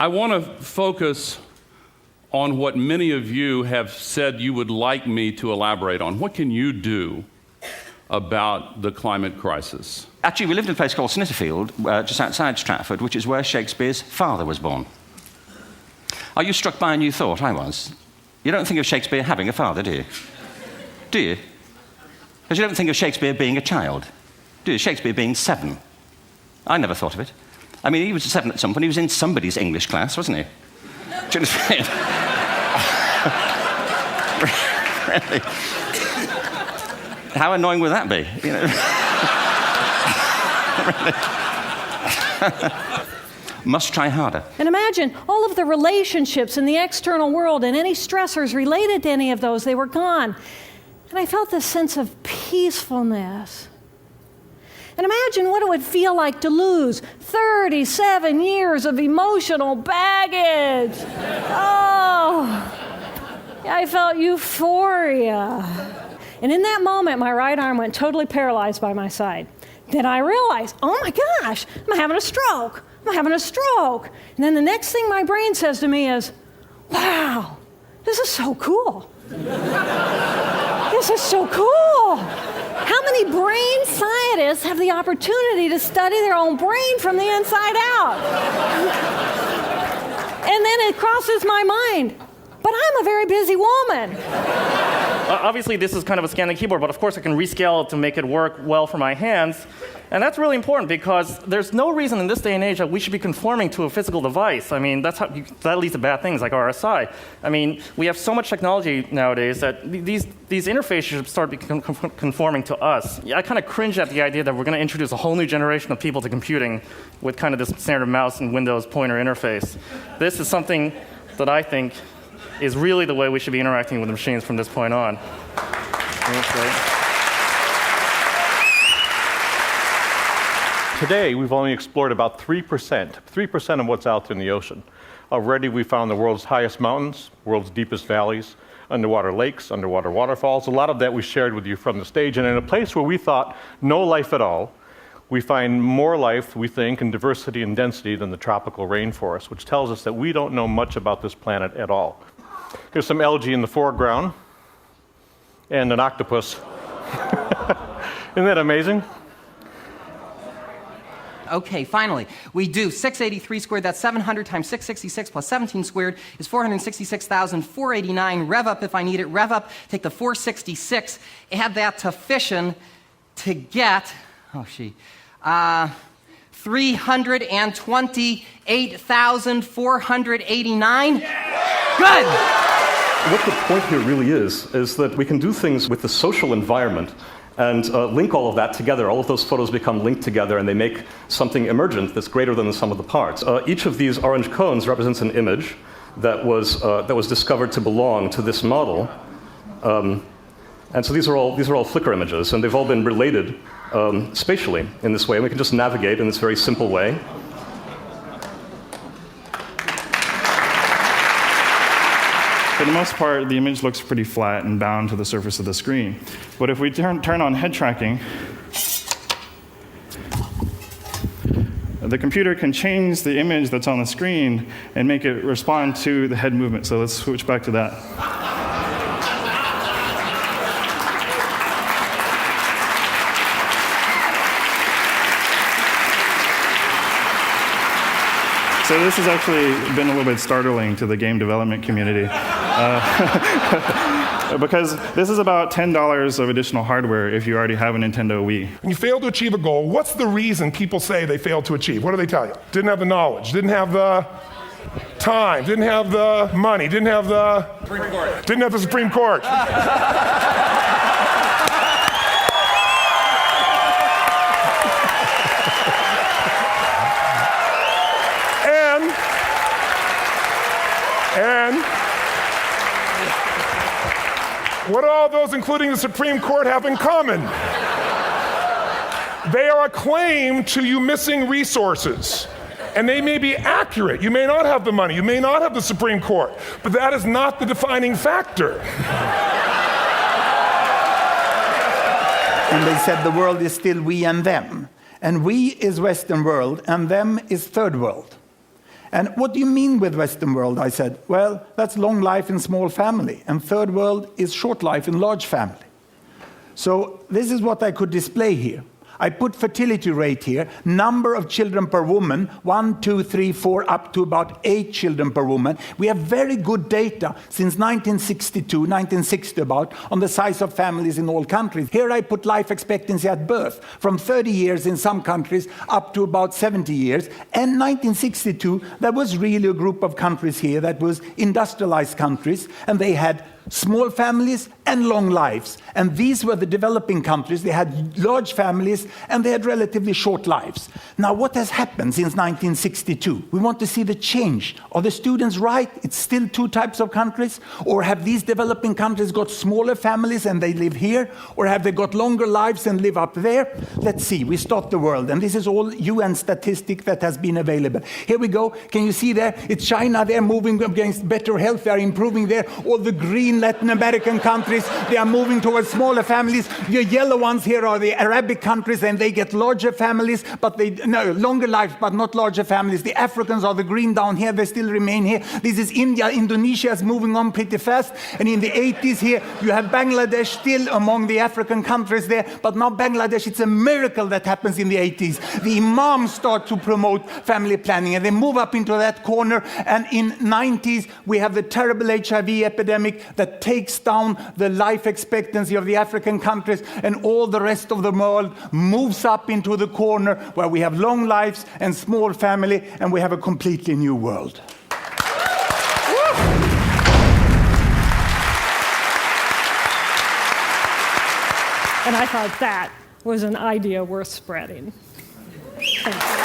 I want to focus on what many of you have said you would like me to elaborate on. What can you do about the climate crisis? Actually, we lived in a place called Snitterfield, just outside Stratford, which is where Shakespeare's father was born. Are you struck by a new thought? I was. You don't think of Shakespeare having a father, do you? Do you? Because you don't think of Shakespeare being a child, do you? Shakespeare being 7. I never thought of it. I mean, he was 7 at some point. He was in somebody's English class, wasn't he? Do you understand? Really? How annoying would that be? You know? Must try harder. And imagine all of the relationships in the external world and any stressors related to any of those, they were gone. And I felt this sense of peacefulness. And imagine what it would feel like to lose 37 years of emotional baggage. Oh, I felt euphoria. And in that moment, my right arm went totally paralyzed by my side. Then I realized, oh my gosh, I'm having a stroke. I'm having a stroke. And then the next thing my brain says to me is, wow, this is so cool. This is so cool. How many brain scientists have the opportunity to study their own brain from the inside out? And then it crosses my mind, but I'm a very busy woman. Obviously, this is kind of a scanning keyboard, but of course I can rescale it to make it work well for my hands. And that's really important because there's no reason in this day and age that we should be conforming to a physical device. I mean, that leads to bad things like RSI. I mean, we have so much technology nowadays that these interfaces should start conforming to us. I kind of cringe at the idea that we're going to introduce a whole new generation of people to computing with kind of this standard mouse and Windows pointer interface. This is something that I think is really the way we should be interacting with the machines from this point on. Today, we've only explored about 3% of what's out there in the ocean. Already, we found the world's highest mountains, world's deepest valleys, underwater lakes, underwater waterfalls. A lot of that we shared with you from the stage. And in a place where we thought no life at all, we find more life, we think, in diversity and density than the tropical rainforest, which tells us that we don't know much about this planet at all. Here's some algae in the foreground, and an octopus. Isn't that amazing? Okay, finally, we do 683 squared, that's 700 times 666 plus 17 squared is 466,489. Rev up if I need it. Rev up, take the 466, add that to fission to get, 328,489. Good! What the point here really is that we can do things with the social environment and link all of that together. All of those photos become linked together, and they make something emergent that's greater than the sum of the parts. Each of these orange cones represents an image that was discovered to belong to this model. And so these are all Flickr images, and they've all been related spatially in this way. And we can just navigate in this very simple way. For the most part, the image looks pretty flat and bound to the surface of the screen. But if we turn on head tracking, the computer can change the image that's on the screen and make it respond to the head movement. So let's switch back to that. So this has actually been a little bit startling to the game development community. Because this is about $10 of additional hardware if you already have a Nintendo Wii. When you fail to achieve a goal, what's the reason people say they failed to achieve? What do they tell you? Didn't have the knowledge, didn't have the time, didn't have the money, didn't have the Supreme Court. Didn't have the Supreme Court. And what do all those, including the Supreme Court, have in common? They are a claim to you missing resources. And they may be accurate. You may not have the money. You may not have the Supreme Court. But that is not the defining factor. And they said the world is still we and them. And we is Western world, and them is third world. And what do you mean with Western world? I said, well, that's long life in small family. And third world is short life in large family. So this is what I could display here. I put fertility rate here, number of children per woman, 1, 2, 3, 4, up to about 8 children per woman. We have very good data since 1962, 1960 about, on the size of families in all countries. Here I put life expectancy at birth, from 30 years in some countries up to about 70 years. And 1962, there was really a group of countries here that was industrialized countries, and they had small families and long lives. And these were the developing countries. They had large families and they had relatively short lives. Now, what has happened since 1962? We want to see the change. Are the students right? It's still 2 types of countries? Or have these developing countries got smaller families and they live here? Or have they got longer lives and live up there? Let's see. We start the world. And this is all UN statistic that has been available. Here we go. Can you see there? It's China. They're moving against better health. They're improving there. All the green Latin American countries, they are moving towards smaller families. The yellow ones here are the Arabic countries, and they get larger families, but longer lives, but not larger families. The Africans are the green down here. They still remain here. This is India. Indonesia is moving on pretty fast. And in the 80s here, you have Bangladesh still among the African countries there. But now Bangladesh, it's a miracle that happens in the 80s. The imams start to promote family planning, and they move up into that corner. And in 90s, we have the terrible HIV epidemic that takes down the life expectancy of the African countries, and all the rest of the world moves up into the corner where we have long lives and small family, and we have a completely new world. And I thought that was an idea worth spreading. Thank you.